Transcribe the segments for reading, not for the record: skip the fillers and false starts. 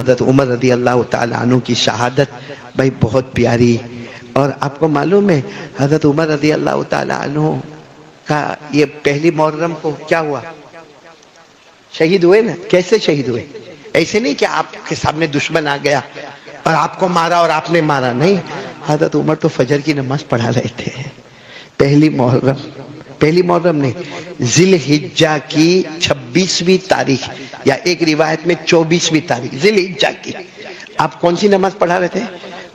حضرت عمر رضی اللہ تعالیٰ عنہ کی شہادت بھائی بہت پیاری. اور آپ کو معلوم ہے حضرت عمر رضی اللہ تعالیٰ عنہ کا یہ پہلی محرم کو کیا ہوا؟ شہید ہوئے نا. کیسے شہید ہوئے؟ ایسے نہیں کہ آپ کے سامنے دشمن آ گیا اور آپ کو مارا اور آپ نے مارا, نہیں. حضرت عمر تو فجر کی نماز پڑھا رہے تھے. پہلی محرم نہیں, ذی الحجہ کی 26ویں تاریخ یا ایک روایت میں 24ویں تاریخ ذی الحجہ کی آپ کون سی نماز پڑھا رہے تھے؟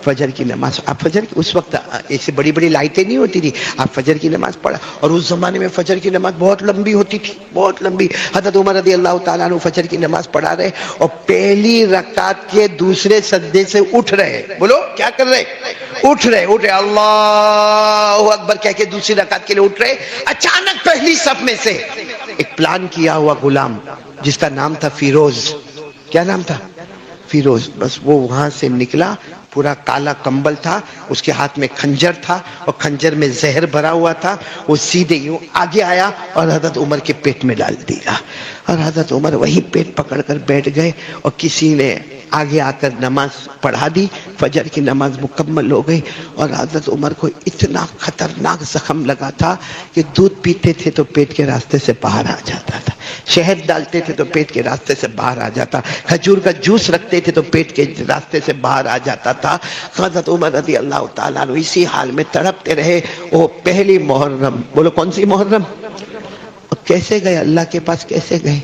فجر کی نماز. آپ فجر کی اس وقت ایسے بڑی بڑی لائٹیں نہیں ہوتی تھی, آپ فجر کی نماز پڑھا. اور اس زمانے میں فجر کی نماز بہت لمبی ہوتی تھی, بہت لمبی. حضرت عمر رضی اللہ تعالیٰ عنہ فجر کی نماز پڑھا رہے اور پہلی رکعت کے دوسرے سجدے سے اٹھ رہے. بولو کیا کر رہے؟ اٹھ رہے اللہ اکبر کہہ کے دوسری رکعت کے لیے اٹھ رہے. اچانک پہلی صف میں سے ایک پلان کیا ہوا غلام جس کا نام تھا فیروز. کیا نام تھا؟ فیروز. بس وہ وہاں سے نکلا, پورا کالا کمبل تھا, اس کے ہاتھ میں خنجر تھا اور خنجر میں زہر بھرا ہوا تھا. وہ سیدھے یوں آگے آیا اور حضرت عمر کے پیٹ میں ڈال دیا. اور حضرت عمر وہی پیٹ پکڑ کر بیٹھ گئے اور کسی نے آگے آ کر نماز پڑھا دی. فجر کی نماز مکمل ہو گئی اور حضرت عمر کو اتنا خطرناک زخم لگا تھا کہ دودھ پیتے تھے تو پیٹ کے راستے سے باہر آ جاتا تھا, شہد ڈالتے تھے تو پیٹ کے راستے سے باہر آ جاتا, کھجور کا جوس رکھتے تھے تو پیٹ کے راستے سے باہر آ جاتا تھا. حضرت عمر رضی اللہ تعالیٰ عنہ اسی حال میں تڑپتے رہے. وہ پہلی محرم, بولو کون سی محرم؟ کیسے گئے اللہ کے پاس؟ کیسے گئے؟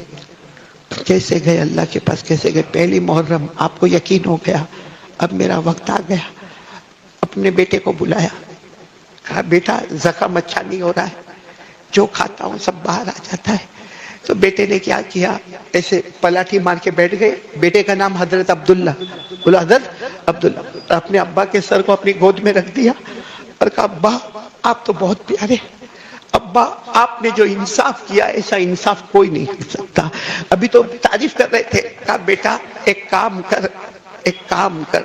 کیسے گئے اللہ کے پاس؟ کیسے گئے؟ پہلی محرم آپ کو یقین ہو گیا اب میرا وقت آ گیا. اپنے بیٹے کو بلایا, کہا بیٹا زخم اچھا نہیں ہو رہا ہے, جو کھاتا ہوں سب باہر آ جاتا ہے. تو بیٹے نے کیا کیا, ایسے پلاٹھی مار کے بیٹھ گئے. بیٹے کا نام حضرت عبداللہ, بولو حضرت عبداللہ. اپنے ابا کے سر کو اپنی گود میں رکھ دیا اور کہا ابا آپ تو بہت پیارے, ابا آپ نے جو انصاف کیا ایسا انصاف کوئی نہیں کر سکتا. ابھی تو تعریف کر رہے تھے. کہا بیٹا ایک کام کر,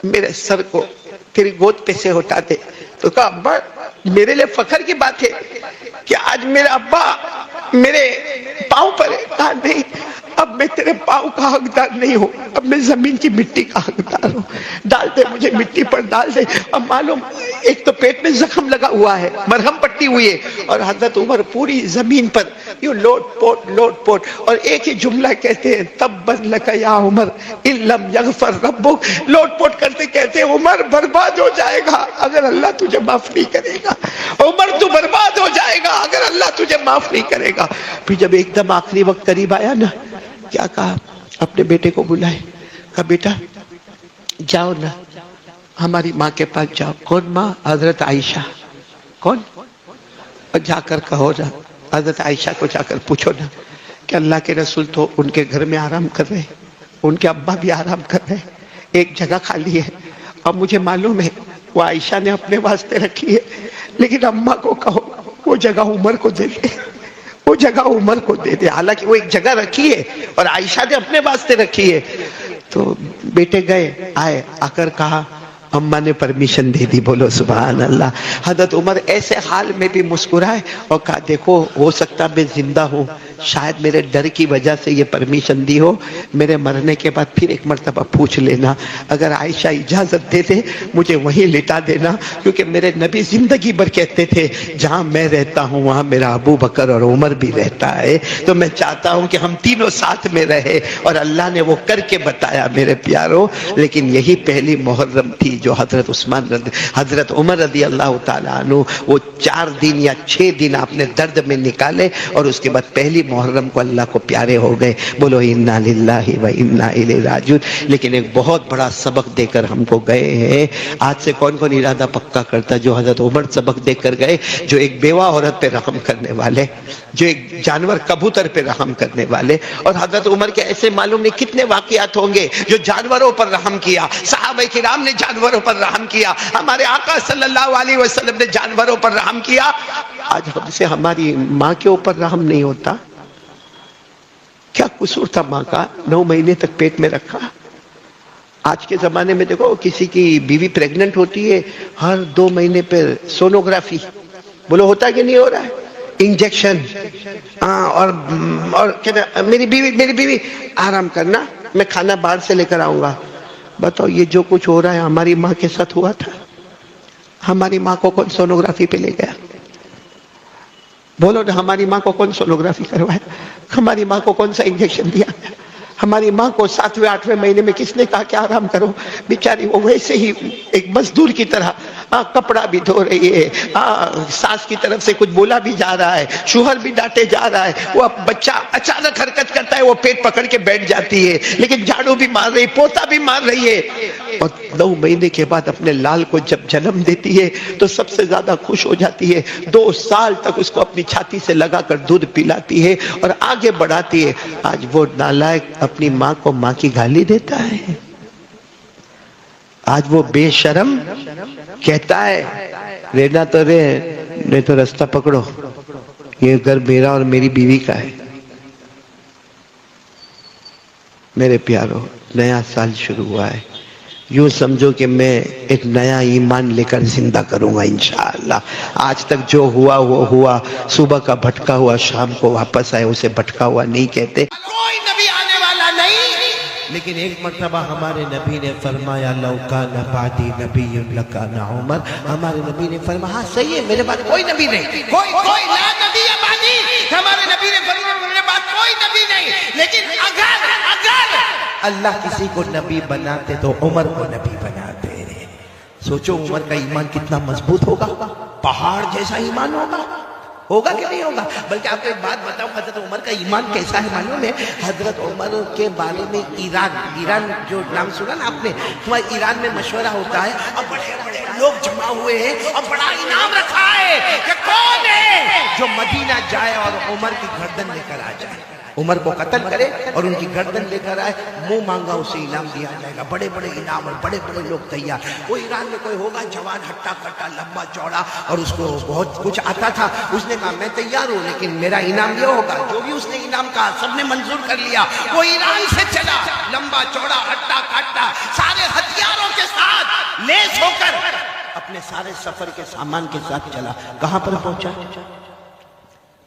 میرے سر کو تیری گود پہ سے اٹھا دے. تو کہا ابا میرے لیے فخر کی بات ہے کہ آج میرا ابا میرے پاؤں پر ہے. کہا نہیں, اب میں تیرے پاؤں کا حقدار نہیں ہوں, اب میں زمین کی مٹی کا حقدار ہوں. ڈال دے مجھے مٹی پر, ڈال دے. اب معلوم ایک تو پیٹ میں زخم لگا ہوا ہے, مرہم پٹی ہوئی ہے, اور حضرت عمر پوری زمین پر یوں لوٹ پوٹ اور ایک ہی جملہ کہتے ہیں تبت لک یا عمر ان لم یغفر ربک. لوٹ پوٹ کرتے کہتے ہیں عمر برباد ہو جائے گا اگر اللہ تجھے معاف نہیں کرے گا. عمر تو برباد ہو جائے گا اگر اللہ تجھے معاف نہیں کرے گا. پھر جب ایک دم آخری وقت قریب آیا نا, کیا کہا, اپنے بیٹے کو بلائے, کہا بیٹا جاؤ نا ہماری ماں کے پاس جاؤ. کون ماں؟ حضرت عائشہ. کون؟ اور جا کر کہو نا, حضرت عائشہ کو جا کر پوچھو نا کہ اللہ کے رسول تو ان کے گھر میں آرام کر رہے, ان کے ابا بھی آرام کر رہے, ایک جگہ خالی ہے. اور مجھے معلوم ہے وہ عائشہ نے اپنے واسطے رکھی ہے, لیکن اماں کو کہو وہ جگہ عمر کو دے دے, وہ جگہ عمر کو دے دے. حالانکہ وہ ایک جگہ رکھی ہے اور عائشہ نے اپنے واسطے رکھی ہے. تو بیٹے گئے, آئے, آ کر کہا اماں نے پرمیشن دے دی. بولو سبحان اللہ. حضرت عمر ایسے حال میں بھی مسکرائے اور کہا دیکھو ہو سکتا میں زندہ ہوں, شاید میرے ڈر کی وجہ سے یہ پرمیشن دی ہو, میرے مرنے کے بعد پھر ایک مرتبہ پوچھ لینا, اگر عائشہ اجازت دے دے مجھے وہیں لٹا دینا, کیونکہ میرے نبی زندگی بھر کہتے تھے جہاں میں رہتا ہوں وہاں میرا ابو بکر اور عمر بھی رہتا ہے, تو میں چاہتا ہوں کہ ہم تینوں ساتھ میں رہے. اور اللہ نے وہ کر کے بتایا میرے پیاروں. لیکن یہی پہلی محرم تھی جو حضرت عمر رضی اللہ تعالیٰ عنہ وہ 4 دن یا 6 دن آپ نے درد میں نکالے اور اس کے بعد پہلی محرم کو اللہ کو پیارے ہو گئے. بولو انا للہ و انا الیہ راجعون. لیکن ایک بہت بڑا سبق دے کر ہم کو گئے ہیں. آج سے کون کون ارادہ پکا کرتا جو حضرت عمر سبق دے کر گئے, جو ایک بیوہ عورت پہ رحم کرنے والے, جو ایک جانور کبوتر پہ رحم کرنے والے. اور حضرت عمر کے ایسے معلوم نہیں کتنے واقعات ہوں گے جو جانوروں پر رحم کیا. صحابہ کرام نے جانوروں پر رحم کیا, ہمارے آقا صلی اللہ علیہ وسلم نے جانوروں پر رحم کیا. آج ہم سے ہماری ماں کے اوپر رحم نہیں ہوتا. کیا قصور تھا ماں کا؟ 9 مہینے تک پیٹ میں رکھا. آج کے زمانے میں دیکھو کسی کی بیوی پریگننٹ ہوتی ہے, ہر 2 مہینے پر سونوگرافی. بولو ہوتا ہے کہ نہیں ہو رہا ہے؟ انجیکشن, اور میری بیوی آرام کرنا, میں کھانا باہر سے لے کر آؤں گا. بتاؤ یہ جو کچھ ہو رہا ہے ہماری ماں کے ساتھ ہوا تھا؟ ہماری ماں کو کون سونوگرافی پہ لے گیا؟ بولو نا، ہماری ماں کو کون سونوگرافی کروایا؟ ہماری ماں کو کون سا انجیکشن دیا؟ ہماری ماں کو 7ویں 8ویں مہینے میں کس نے کہا کہ آرام کرو؟ بیچاری وہ ویسے ہی ایک مزدور کی طرح کپڑا بھی دھو رہی ہے، ساس کی طرف سے کچھ بولا بھی جا رہا ہے، شوہر بھی ڈانٹے جا رہا ہے، وہ بچہ اچانک حرکت کرتا ہے وہ پیٹ پکڑ کے بیٹھ جاتی ہے، لیکن جھاڑو بھی مار رہی، پوتا بھی مار رہی ہے. اور 9 مہینے کے بعد اپنے لال کو جب جنم دیتی ہے تو سب سے زیادہ خوش ہو جاتی ہے. 2 سال تک اس کو اپنی چھاتی سے لگا کر دودھ پلاتی ہے اور آگے بڑھاتی ہے. آج وہ نالائق اپنی ماں کو ماں کی گالی دیتا ہے. آج وہ بے شرم کہتا ہے رہنا تو رے، نہیں تو راستہ پکڑو، یہ گھر میرا اور میری بیوی کا ہے. میرے پیارو، نیا سال شروع ہوا ہے، یوں سمجھو کہ میں ایک نیا ایمان لے کر زندہ کروں گا انشاءاللہ. آج تک جو ہوا وہ ہوا، صبح کا بھٹکا ہوا شام کو واپس آئے، اسے بھٹکا ہوا نہیں کہتے. کوئی نبی آنے والا نہیں، لیکن ایک مرتبہ ہمارے نبی نے فرمایا لو کان بعدی نبی لکان عمر. ہمارے نبی نے فرمایا ہاں صحیح ہے، میرے بعد کوئی نبی نہیں، کوئی لا نبی بعدی. ہمارے نبی نے فرمایا میرے بعد کوئی نبی نہیں، لیکن اگر اللہ کسی کو نبی بناتے تو عمر کو نبی بناتے. سوچو عمر کا ایمان کتنا مضبوط ہوگا، پہاڑ جیسا ایمان ہوگا کہ نہیں ہوگا. بلکہ آپ کو ایک بات بتاؤں، حضرت عمر کا ایمان کیسا ہے معلوم ہے؟ حضرت عمر کے بارے میں ایران جو نام سنا نا آپ نے، ہمارے ایران میں مشورہ ہوتا ہے اور بڑے بڑے لوگ جمع ہوئے ہیں اور بڑا انعام رکھا ہے کہ کون ہے جو مدینہ جائے اور عمر کی گردن لے کر آ جائے، عمر کو قتل کرے اور ان کی گردن لے کر آئے، منہ مانگا اسے انعام دیا جائے گا. بڑے بڑے انعام اور بڑے بڑے لوگ تیار. وہ ایران میں کوئی ہوگا جوان ہٹا کٹا لمبا چوڑا اور اس کو بہت کچھ آتا تھا، اس نے کہا میں تیار ہوں لیکن میرا انعام یہ ہوگا. جو بھی اس نے انعام کہا سب نے منظور کر لیا. وہ ایران سے چلا لمبا چوڑا ہٹا کٹا سارے ہتھیاروں کے ساتھ لیس ہو کر اپنے سارے سفر کے سامان کے ساتھ چلا. کہاں پر پہنچا؟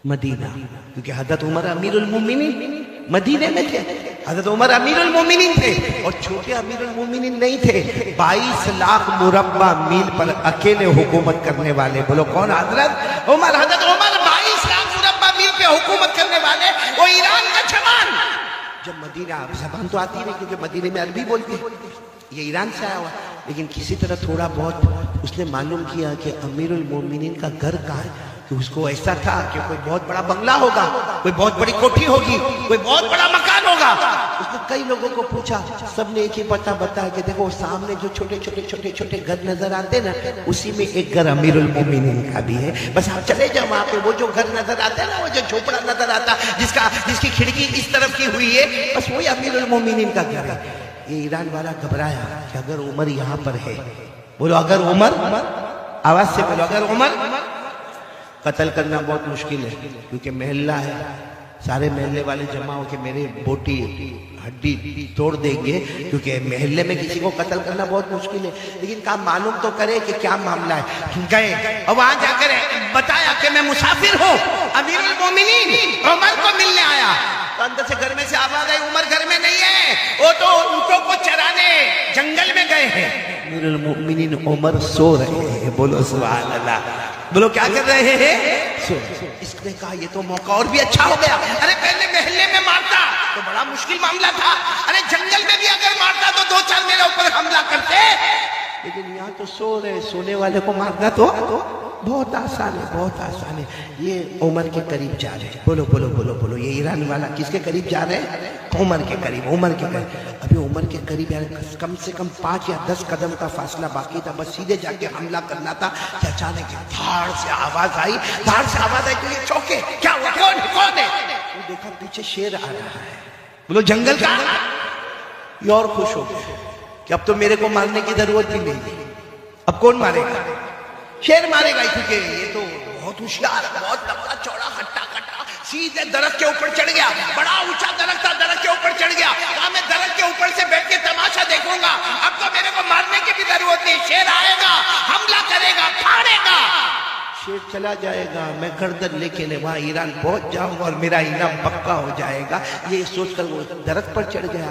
مدینہ. کیونکہ حضرت عمر امیر المومنین مدینے میں تھے. حضرت عمر امیر المومنین تھے اور چھوٹے امیر المومنین نہیں تھے. 22 لاکھ مربع میل پر اکیلے حکومت کرنے والے. بولو کون؟ حضرت عمر. حضرت عمر 22 لاکھ مربع میل پہ حکومت کرنے والے، وہ ایران کا جوان. جب مدینہ، زبان تو آتی نہیں کیونکہ مدینے میں عربی بولتی ہے، یہ ایران سے آیا ہوا، لیکن کسی طرح تھوڑا بہت اس نے معلوم کیا کہ امیر المومنین کا گھر کہاں ہے. کہ اس کو ایسا تھا کہ کوئی بہت بڑا بنگلہ ہوگا، کوئی بہت بڑی کوٹھی ہوگی، کوئی بہت بڑا مکان ہوگا. اس نے کئی لوگوں کو پوچھا، سب نے ایک ہی پتہ بتایا کہ دیکھو سامنے جو چھوٹے چھوٹے گھر نظر آتے نا، اسی میں ایک گھر امیر المومنین کا بھی ہے. بس آپ چلے جاؤ وہاں پہ، وہ جو گھر نظر آتا ہے نا، وہ جو جھوپڑا نظر آتا جس کی کھڑکی اس طرف کی ہوئی ہے، بس وہی امیر المومنین کا گھر ہے. یہ ایران والا گھبرایا کہ اگر عمر یہاں پر ہے، بولو اگر عمر، آواز سے بولو اگر عمر. قتل کرنا بہت مشکل ہے کیونکہ محلہ ہے، سارے محلے والے جمع ہو کے میرے بوٹی ہڈی توڑ دیں گے، کیونکہ محلے میں کسی کو قتل کرنا بہت مشکل ہے. لیکن کہا معلوم تو کرے کہ کیا معاملہ ہے. گئے اور وہاں جا کر بتایا کہ میں مسافر ہوں، امیر المومنین عمر کو ملنے آیا. تو اندر سے گھر میں سے آواز آئی عمر گھر میں نہیں ہے، وہ تو اونٹوں کو چرانے جنگل میں گئے ہیں. امیر المومنین عمر سو رہے ہیں. بولو سبحان اللہ. بولو کیا کر رہے ہیں؟ سو. اس نے کہا یہ تو موقع اور بھی اچھا ہو گیا. ارے پہلے محلے میں مارتا تو بڑا مشکل معاملہ تھا، ارے جنگل میں بھی اگر مارتا تو 2-4 میرے اوپر حملہ کرتے، لیکن یہاں تو سو رہے، سونے والے کو مارنا تو بہت آسان ہے، بہت آسان ہے. یہ عمر کے قریب جا رہے ہیں. بولو بولو بولو بولو. یہ ایران والا کس کے قریب جا رہے ہیں؟ عمر کے قریب. عمر کے قریب. ابھی عمر کے قریب کم سے کم 5 یا 10 قدم کا فاصلہ باقی تھا، بس سیدھے جا کے حملہ کرنا تھا کہ اچانک دھاڑ سے آواز آئی. دھاڑ سے آواز آئی تو یہ چوکے. کیا ہوا؟ کون ہے؟ دیکھا پیچھے شیر آ رہا ہے. بولو جنگل کا. یہ اور خوش ہو گئے کہ اب تو میرے کو مارنے کی ضرورت بھی نہیں. اب کون مارے گا؟ شیر مارے گا، کیونکہ یہ تو بہت ہوشیار، بہت لمبا چوڑا ہٹا کٹا سیدھے درخت کے اوپر چڑھ گیا. بڑا اونچا درخت تھا، درخت کے اوپر چڑھ گیا. کہا میں درخت کے اوپر سے بیٹھ کے تماشا دیکھوں گا، اب تو میرے کو مارنے کی بھی ضرورت نہیں. شیر آئے گا، حملہ کرے گا، پھاڑے گا. شیر چلا جائے گا، میں گردن لے کے وہاں ایران پہنچ جاؤں گا اور میرا انعام پکا ہو جائے گا. یہ سوچ کر وہ درخت پر چڑھ گیا.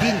3,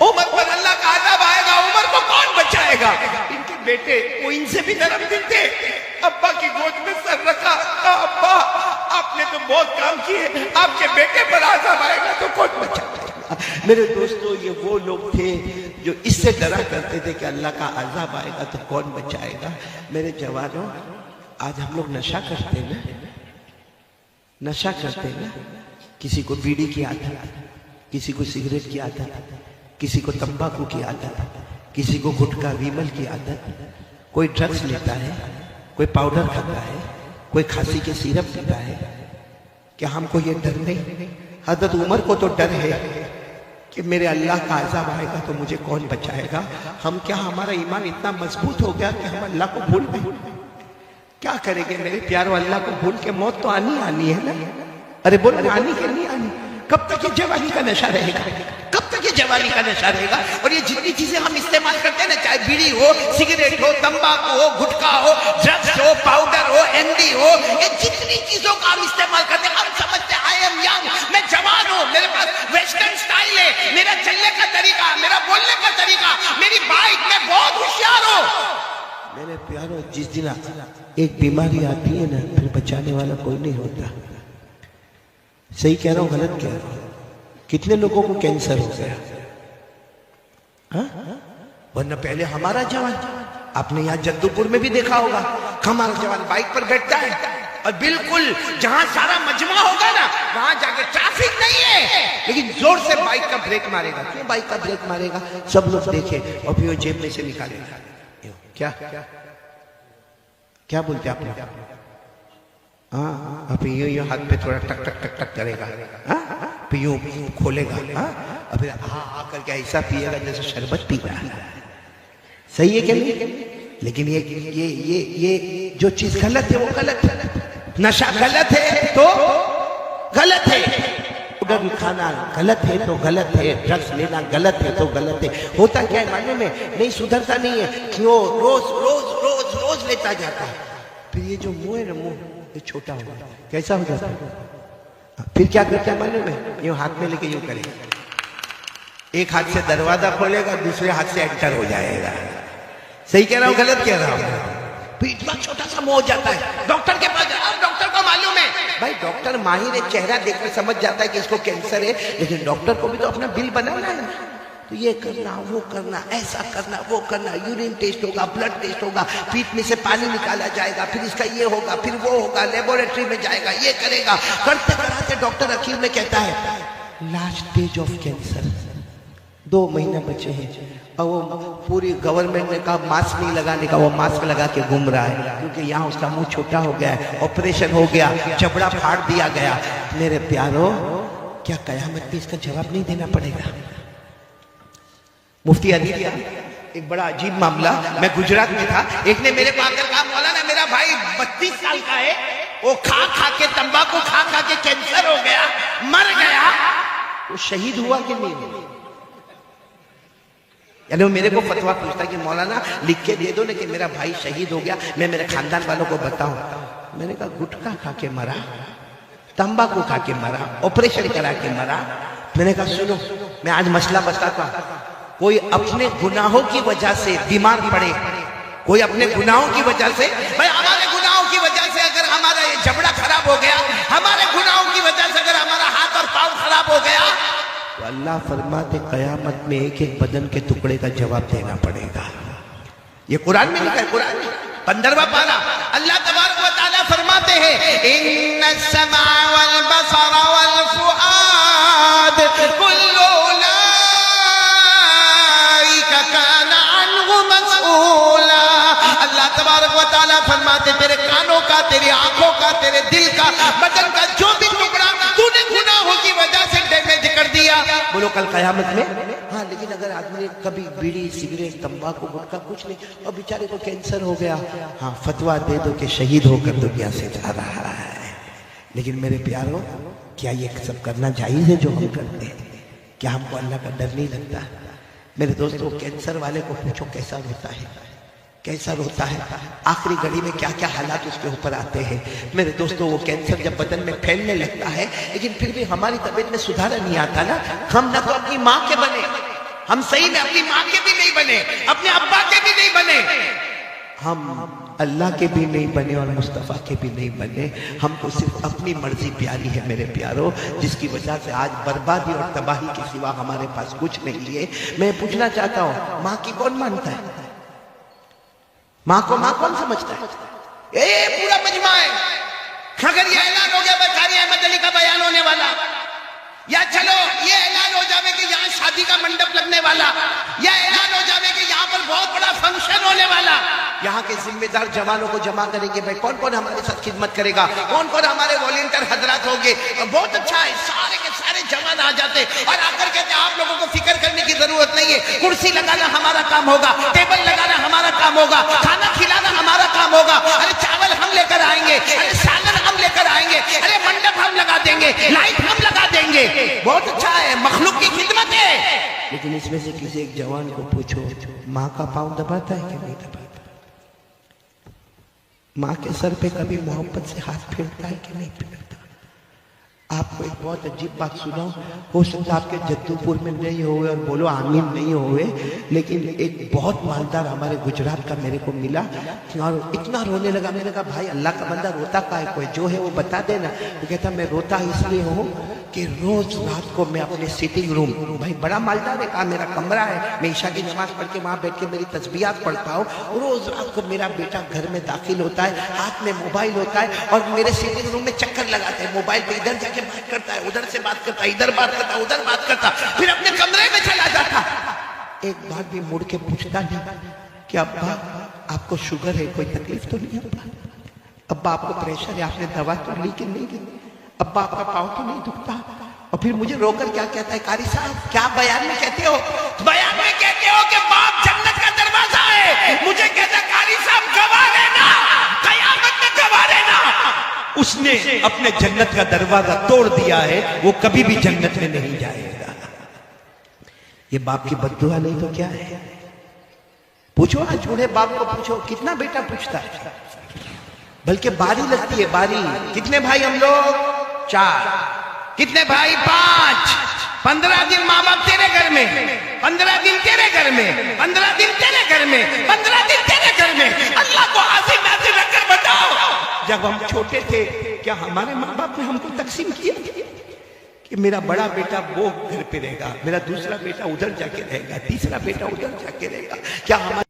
عمر پر اللہ کا عذاب آئے گا، عمر کو کون بچائے گا؟ ان کے بیٹے وہ ان سے بھی نرم دل تھے، ابا کی گود میں سر رکھا، کہا ابا آپ نے تو بہت کام کیے، آپ کے بیٹے پر عذاب آئے گا تو کون بچائے گا؟ میرے دوستو یہ وہ لوگ تھے جو اس سے ڈرا کرتے تھے کہ اللہ کا عذاب آئے گا تو کون بچائے گا۔ میرے جوانوں، آج ہم لوگ نشہ کرتے ہیں نا، نشہ کرتے ہیں نا، کسی کو بیڑی کی عادت، کسی کو سگریٹ کی عادت، کسی کو تمباکو کی عادت، کسی کو گٹکا ویمل کی عادت، کوئی ڈرگز لیتا ہے، کوئی پاؤڈر کھاتا ہے، کوئی کھانسی کے سیرپ پیتا ہے۔ کیا ہم کو یہ ڈر نہیں؟ حضرت عمر کو تو ڈر ہے کہ میرے اللہ کا عذاب آئے گا تو مجھے کون بچائے گا۔ ہم کیا ہمارا ایمان اتنا مضبوط ہو گیا کہ ہم اللہ کو بھول گئے؟ کیا کریں گے میرے پیارو؟ اللہ کو بھول کے موت تو آنی ہے نا۔ ارے بولو آنی کہ نہیں آنی؟ کب تک یہ جوانی کا نشہ رہے گا؟ کب تک یہ جوانی کا نشہ رہے گا؟ اور یہ جتنی چیزیں ہم استعمال کرتے ہیں نا، چاہے بیڑی ہو، سگریٹ ہو، تمباکو ہو، گٹکا ہو، ڈرگس ہو، پاؤڈر ہو، ایندی ہو، یہ جتنی چیزوں کا ہم استعمال کرتے ہیں، ہم سمجھتے ہیں آئی ایم ینگ، میں جوان ہوں، میرے پاس ویسٹرن سٹائل ہے، میرا چلنے کا طریقہ، میرا بولنے کا طریقہ، میری بائک، میں بہت ہوشیار ہوں۔ میرے پیارو، جس دن ایک بیماری آتی ہے نا، پھر بچانے والا کوئی نہیں ہوتا۔ صحیح کہہ رہا ہوں غلط کہہ رہا ہوں؟ کتنے لوگوں کو کینسر ہو گیا؟ ورنہ پہلے ہمارا جوان، آپ نے یہاں جدو پور میں بھی دیکھا ہوگا، ہمارا جوان بائک پر بیٹھتا ہے اور بالکل جہاں سارا مجمع ہوگا نا، وہاں جا کے ٹریفک نہیں ہے لیکن زور سے بائک کا بریک مارے گا۔ کیوں بائک کا بریک مارے گا؟ سب لوگ دیکھیں، اور پھر وہ جیب میں سے نکالے گا۔ کیا بولتے آپ لوگ؟ ہاں، اب یوں ہاتھ پہ تھوڑا ٹک ٹک ٹک ٹک کرے گا، پھر یوں کھولے گا، اور پھر آ کر کے ایسا پیے گا جیسے شربت پی رہا ہے۔ صحیح ہے کہ نہیں؟ لیکن یہ جو چیز غلط ہے وہ غلط ہے، نشہ غلط ہے تو غلط ہے، پاؤڈر کھانا غلط ہے تو غلط ہے، ڈرگس لینا غلط ہے تو غلط ہے۔ ہوتا کیا ہے معنی میں نہیں سدھرتا نہیں ہے، کیوں روز روز روز روز لیتا جاتا ہے، پھر یہ جو منہ ہے نا، منہ یہ چھوٹا ہو جاتا ہے۔ کیسا ہو جاتا ہے؟ پھر کیا کرتا ہے معلوم ہے؟ یوں ہاتھ میں لے کے یوں کرے گا، ایک ہاتھ سے دروازہ کھولے گا، دوسرے ہاتھ سے انٹر ہو جائے گا۔ صحیح کہہ رہا ہوں غلط کہہ رہا ہوں؟ پھر اتنا چھوٹا سا منہ ہو جاتا ہے، ڈاکٹر کے پاس جاؤ، ڈاکٹر کو معلوم ہے بھائی، ڈاکٹر ماہر ہے، چہرہ دیکھ کر سمجھ جاتا ہے کہ اس کو کینسر ہے، لیکن ڈاکٹر کو بھی تو اپنا بل بنانا ہے، تو یہ کرنا، وہ کرنا، ایسا کرنا، وہ کرنا، یورین ٹیسٹ ہوگا، بلڈ ٹیسٹ ہوگا، پیٹ میں سے پانی نکالا جائے گا، پھر اس کا یہ ہوگا، پھر وہ ہوگا، لیبورٹری میں جائے گا، یہ کرے گا، کرتے کراتے ڈاکٹر اخیر میں کہتا ہے لاسٹ اسٹیج آف کینسر، 2 مہینے بچے ہیں، اور وہ پوری گورنمنٹ نے کہا ماسک نہیں لگانے کا، وہ ماسک لگا کے گھوم رہا ہے، کیونکہ یہاں اس کا منہ چھوٹا ہو گیا ہے، آپریشن ہو گیا، جبڑا پھاڑ دیا گیا۔ میرے پیارو، کیا قیامت میں اس کا جواب نہیں دینا پڑے گا؟ مفتی علی کا ایک بڑا عجیب معاملہ، میں گجرات میں تھا، ایک نے میرے پاس کہا مولانا میرا بھائی 32 سال کا ہے، وہ کھا کھا کے تمباکو کھا کھا کے کینسر ہو گیا، مر گیا، وہ شہید ہوا کہ نہیں؟ یعنی وہ میرے کو فتویٰ پوچھتا کہ مولانا لکھ کے دے دو نا کہ میرا بھائی شہید ہو گیا، میں میرے خاندان والوں کو بتاؤں۔ میں نے کہا گٹکا کھا کے مرا، تمباکو کھا کے مرا، آپریشن کرا کے مرا۔ میں نے کہا سنو، میں آج مسئلہ بتاتا ہوں، کوئی اپنے گناہوں کی وجہ سے بیمار پڑے، کوئی اپنے گناہوں کی وجہ سے، بھائی ہمارے گناہوں کی وجہ سے اگر ہمارا یہ جبڑا خراب ہو گیا، ہمارے گناہوں کی وجہ سے اگر ہمارا ہاتھ اور پاؤں خراب ہو گیا، تو اللہ فرماتے قیامت میں ایک ایک بدن کے ٹکڑے کا جواب دینا پڑے گا۔ یہ قرآن میں لکھا ہے، قرآن میں 15واں پارہ، اللہ تبارک و تعالیٰ فرماتے ہیں ان السمع والبصر والفؤاد کل اولئک کان عنہ مسئولا۔ اللہ تبارک و تعالیٰ فرماتے تیرے کانوں کا، تیری آنکھوں کا، تیرے دل کا، بدن کا جو بھی ٹکڑا تو نے گناہوں کی وجہ سے ڈیمیج کر دیا، بولو کل قیامت میں۔ ہاں لیکن اگر آدمی نے کبھی بیڑی، سگریٹ، تمباکو، گٹکا کچھ نہیں، اور بیچارے کو کینسر ہو گیا، ہاں فتویٰ دے دو کہ شہید ہو کر دنیا سے جا رہا ہے۔ لیکن میرے پیاروں، کیا یہ سب کرنا جائز ہے جو ہم کرتے ہیں؟ کیا ہم کو اللہ کا ڈر نہیں لگتا؟ میرے دوستو، کینسر والے کو پوچھو کیسا روتا ہے، کیسا روتا ہے، آخری گھڑی میں کیا کیا حالات اس کے اوپر آتے ہیں۔ میرے دوستو، وہ کینسر جب بدن میں پھیلنے لگتا ہے، لیکن پھر بھی ہماری طبیعت میں سدھار نہیں آتا نا، ہم نہ تو اپنی ماں کے بنے، ہم صحیح میں اپنی ماں کے بھی نہیں بنے، اپنے ابا کے بھی نہیں بنے، ہم اللہ کے بھی نہیں بنے اور مصطفیٰ کے بھی نہیں بنے. ہم کو صرف اپنی مرضی پیاری ہے میرے پیاروں، جس کی وجہ سے آج بربادی اور تباہی کے سوا ہمارے پاس کچھ نہیں ہے. میں پوچھنا چاہتا ہوں، ماں کی کون مانتا ہے؟ ماں کو ماں کون سمجھتا ہے؟ یہ پورا مجمع ہے. اگر یہ اعلان ہو گیا قاری احمد علی کا بیان ہونے والا، یا چلو یہ اعلان ہو جاوے کہ یہاں شادی کا منڈپ لگنے والا، یا اعلان ہو جاوے کہ یہاں پر بہت بڑا فنکشن ہونے والا، یہاں کے ذمہ دار جوانوں کو جمع کریں گے. بھائی کون کون ہمارے ساتھ خدمت کرے گا، کون کون ہمارے والنٹیئر حضرات ہوں گے. بہت اچھا ہے، سارے کے سارے جوان آ جاتے اور آ کر کہتے ہیں آپ لوگوں کو فکر کرنے کی ضرورت نہیں ہے، کرسی لگانا ہمارا کام ہوگا، ٹیبل لگانا ہمارا کام ہوگا، کھانا کھلانا ہمارا کام ہوگا. ارے چاول ہم لے کر آئیں گے، ارے سالن ہم لے کر آئیں گے، ارے منڈپ ہم لگا دیں گے، لائٹ ہم لگا دیں گے. بہت اچھا ہے، مخلوق کی خدمت ہے. لیکن اس میں سے کسی ایک جوان کو پوچھو، ماں کا پاؤں دباتا ہے کہ نہیں دباتا؟ ماں کے سر پہ کبھی محبت سے ہاتھ پھیرتا ہے کہ نہیں پھیرتا؟ آپ کو ایک بہت عجیب بات سناؤں، ہو سکتا ہے آپ کے جدو پور میں نہیں ہوئے اور بولو آمین نہیں ہوئے، لیکن ایک بہت مالدار ہمارے گجرات کا میرے کو ملا اور اتنا رونے لگا. میں نے کہا بھائی اللہ کا بندہ روتا کائے کو ہے، جو ہے وہ بتا دینا. وہ کہتا میں روتا اس لیے ہوں کہ روز رات کو میں اپنے سیٹنگ روم، بھائی بڑا مالدار ہے، کہا میرا کمرہ ہے، میں عشاء کی نماز پڑھ کے وہاں بیٹھ کے میری تسبیحات پڑھتا ہوں. روز رات کو میرا بیٹا گھر میں داخل ہوتا ہے، ہاتھ میں موبائل ہوتا ہے اور میرے سیٹنگ روم میں چکر لگاتا ہے، موبائل پہ ادھر جا کے بات کرتا ہے، ادھر سے بات کرتا ہے، ادھر بات کرتا ہے، ادھر بات کرتا، پھر اپنے کمرے میں چلا جاتا. ایک بار بھی مڑ کے پوچھتا نہیں کہ ابا آپ کو شوگر ہے، کوئی تکلیف تو نہیں؟ ابا آپ کو پریشر ہے، آپ نے دوا تو لی کہ نہیں لی؟ ابا آپ کا پاؤں تو نہیں دکھتا؟ اور پھر مجھے رو کر کیا کہتا ہے، قاری صاحب کیا بیان میں کہتے ہو؟ بیان میں کہتے ہو کہ باپ جنت کا دروازہ ہے. مجھے کہتا ہے قاری صاحب گواہ لینا، قیامت میں گواہ لینا. اس نے اپنے جنت کا دروازہ توڑ دیا ہے، وہ کبھی بھی جنت میں نہیں جائے گا. یہ باپ کی بددعا نہیں تو کیا ہے؟ پوچھو نا، جھوڑے باپ کو پوچھو، کتنا بیٹا پوچھتا ہے؟ بلکہ باری لگتی ہے، باری. کتنے بھائی ہم لوگ؟ 4. کتنے بھائی؟ 5. 15 دن ماں باپ تیرے گھر میں، 15 دن تیرے گھر میں، 15 دن تیرے گھر میں، 15 دن تیرے گھر میں. اللہ کو حاضر ناظر رکھ کر بتاؤ، جب ہم چھوٹے تھے کیا ہمارے ماں باپ نے ہم کو تقسیم کیا کہ میرا بڑا بیٹا وہ گھر پہ رہے گا، میرا دوسرا بیٹا ادھر جا کے رہے گا، تیسرا بیٹا ادھر جا کے رہے گا؟ کیا ہمارے